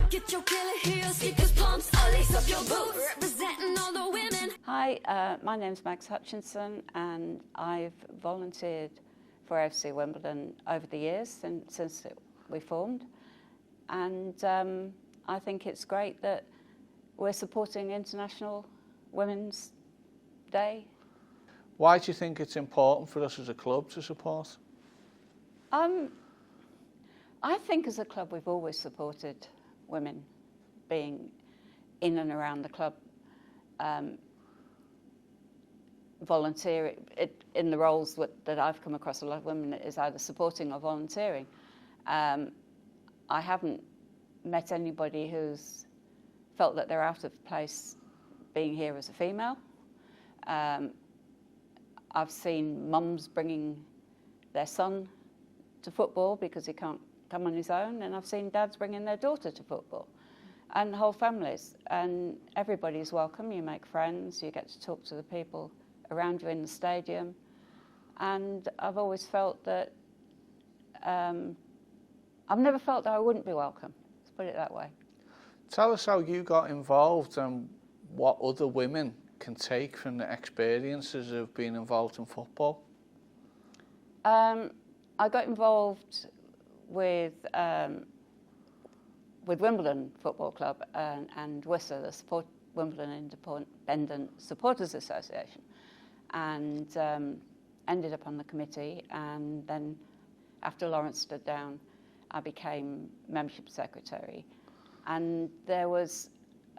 Get your killer heels, sneakers, pumps, all lace up your boots. Representing all the women. Hi, my name's Mags Hutchinson, and I've volunteered for AFC Wimbledon over the years since we formed. And I think it's great that we're supporting International Women's Day. Why do you think it's important for us as a club to support? I think as a club we've always supported women being in and around the club, volunteering in the roles that I've come across. A lot of women is either supporting or volunteering. I haven't met anybody who's felt that they're out of place being here as a female. I've seen mums bringing their son to football because he can't come on his own, and I've seen dads bringing their daughter to football, and whole families, and everybody's welcome. You make friends, you get to talk to the people around you in the stadium, and I've always felt that I've never felt that I wouldn't be welcome, let's put it that way. Tell us how you got involved and what other women can take from the experiences of being involved in football. I got involved with Wimbledon Football Club and WISA, the Wimbledon Independent Supporters Association, and ended up on the committee. And then after Lawrence stood down, I became membership secretary. And there was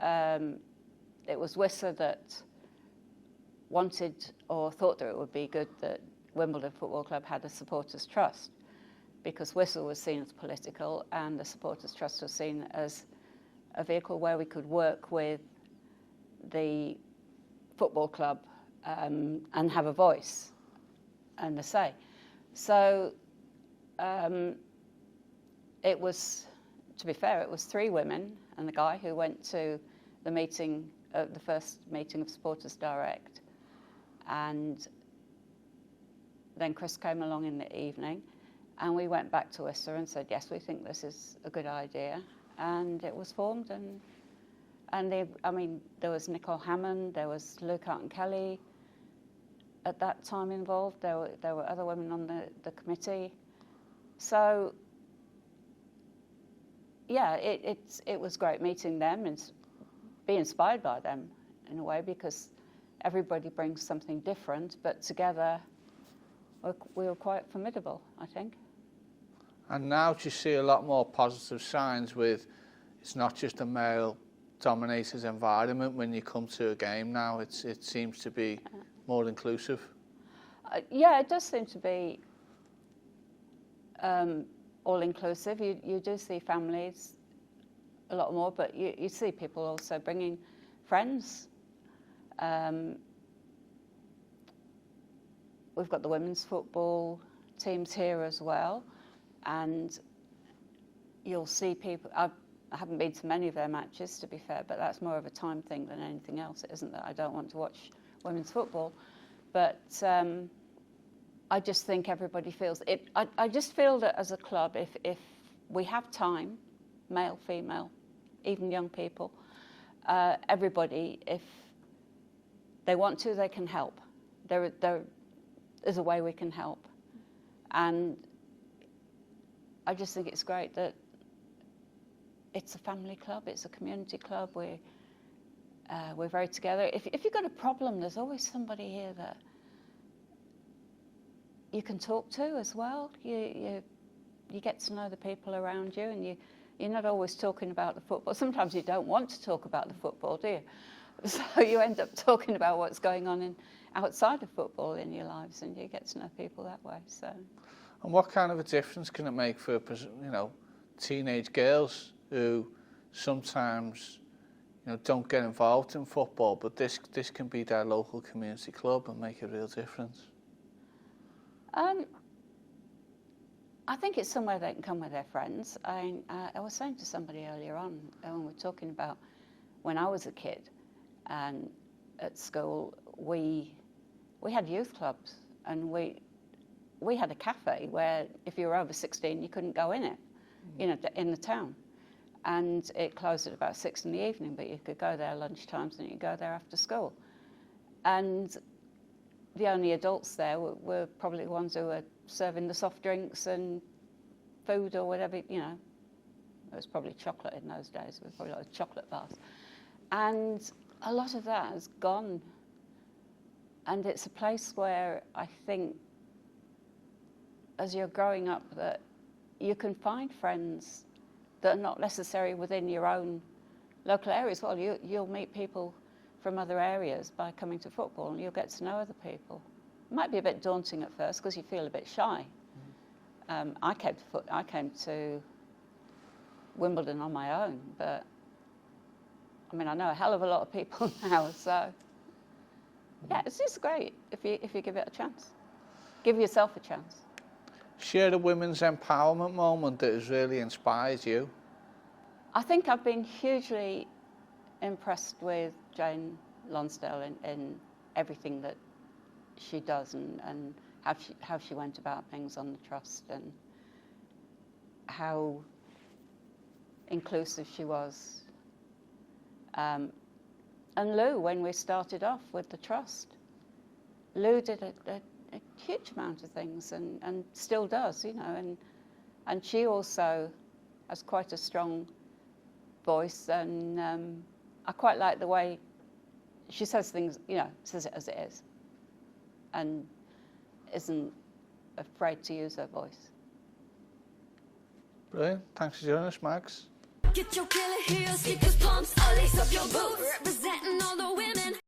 it was WISA that wanted or thought that it would be good that Wimbledon Football Club had a supporters trust, because WISA was seen as political and the supporters trust was seen as a vehicle where we could work with the football club and have a voice and a say. So it was, to be fair, it was 3 women and the guy who went to the meeting, the first meeting of Supporters Direct. And then Chris came along in the evening, and we went back to WISA and said, yes, we think this is a good idea. And it was formed, and there was Nicole Hammond, there was Lou Carton-Kelly at that time involved. There were other women on the committee. So yeah, it was great meeting them and be inspired by them in a way, because everybody brings something different, but together we were quite formidable, I think. And now do you see a lot more positive signs with, it's not just a male-dominated environment when you come to a game now, it seems to be more inclusive? Yeah, it does seem to be all-inclusive. You do see families a lot more, but you see people also bringing friends. We've got the women's football teams here as well, and you'll see people. I haven't been to many of their matches, to be fair, but that's more of a time thing than anything else. It isn't that I don't want to watch women's football, but I just think everybody feels it. I just feel that as a club, if we have time, male, female, even young people, everybody, if they want to, they can help. There is a way we can help. And I just think it's great that it's a family club, it's a community club. We're very together. If you've got a problem, there's always somebody here that you can talk to as well. You get to know the people around you, and you're not always talking about the football. Sometimes you don't want to talk about the football, do you? So you end up talking about what's going on outside of football in your lives, and you get to know people that way. So. And what kind of a difference can it make for, teenage girls who sometimes, don't get involved in football, but this can be their local community club and make a real difference? I think it's somewhere they can come with their friends. I was saying to somebody earlier on, when we were talking about when I was a kid, and at school we had youth clubs, and we had a cafe where if you were over 16 you couldn't go in it, in the town. and it closed at about 6 in the evening, but you could go there lunchtimes and you could go there after school. And the only adults there were probably the ones who were serving the soft drinks and food or whatever, you know. It was probably chocolate in those days. It was probably like chocolate bars. And a lot of that has gone. And it's a place where I think as you're growing up that you can find friends that are not necessarily within your own local areas. Well, you'll meet people from other areas by coming to football, and you'll get to know other people. It might be a bit daunting at first because you feel a bit shy. I came to Wimbledon on my own, but I mean I know a hell of a lot of people now, so yeah, it's just great if you give it a chance. Give yourself a chance. Share a women's empowerment moment that has really inspired you. I think I've been hugely impressed with Jane Lonsdale in everything that she does and how she went about things on the trust and how inclusive she was. And Lou, when we started off with the trust, Lou did a huge amount of things and still does, you know, and she also has quite a strong voice, and I quite like the way she says things, you know, says it as it is, and isn't afraid to use her voice. Brilliant. Thanks for joining us, Mags. Get your killer heels, sneakers, pumps, all lace up your boots. Representing all the women.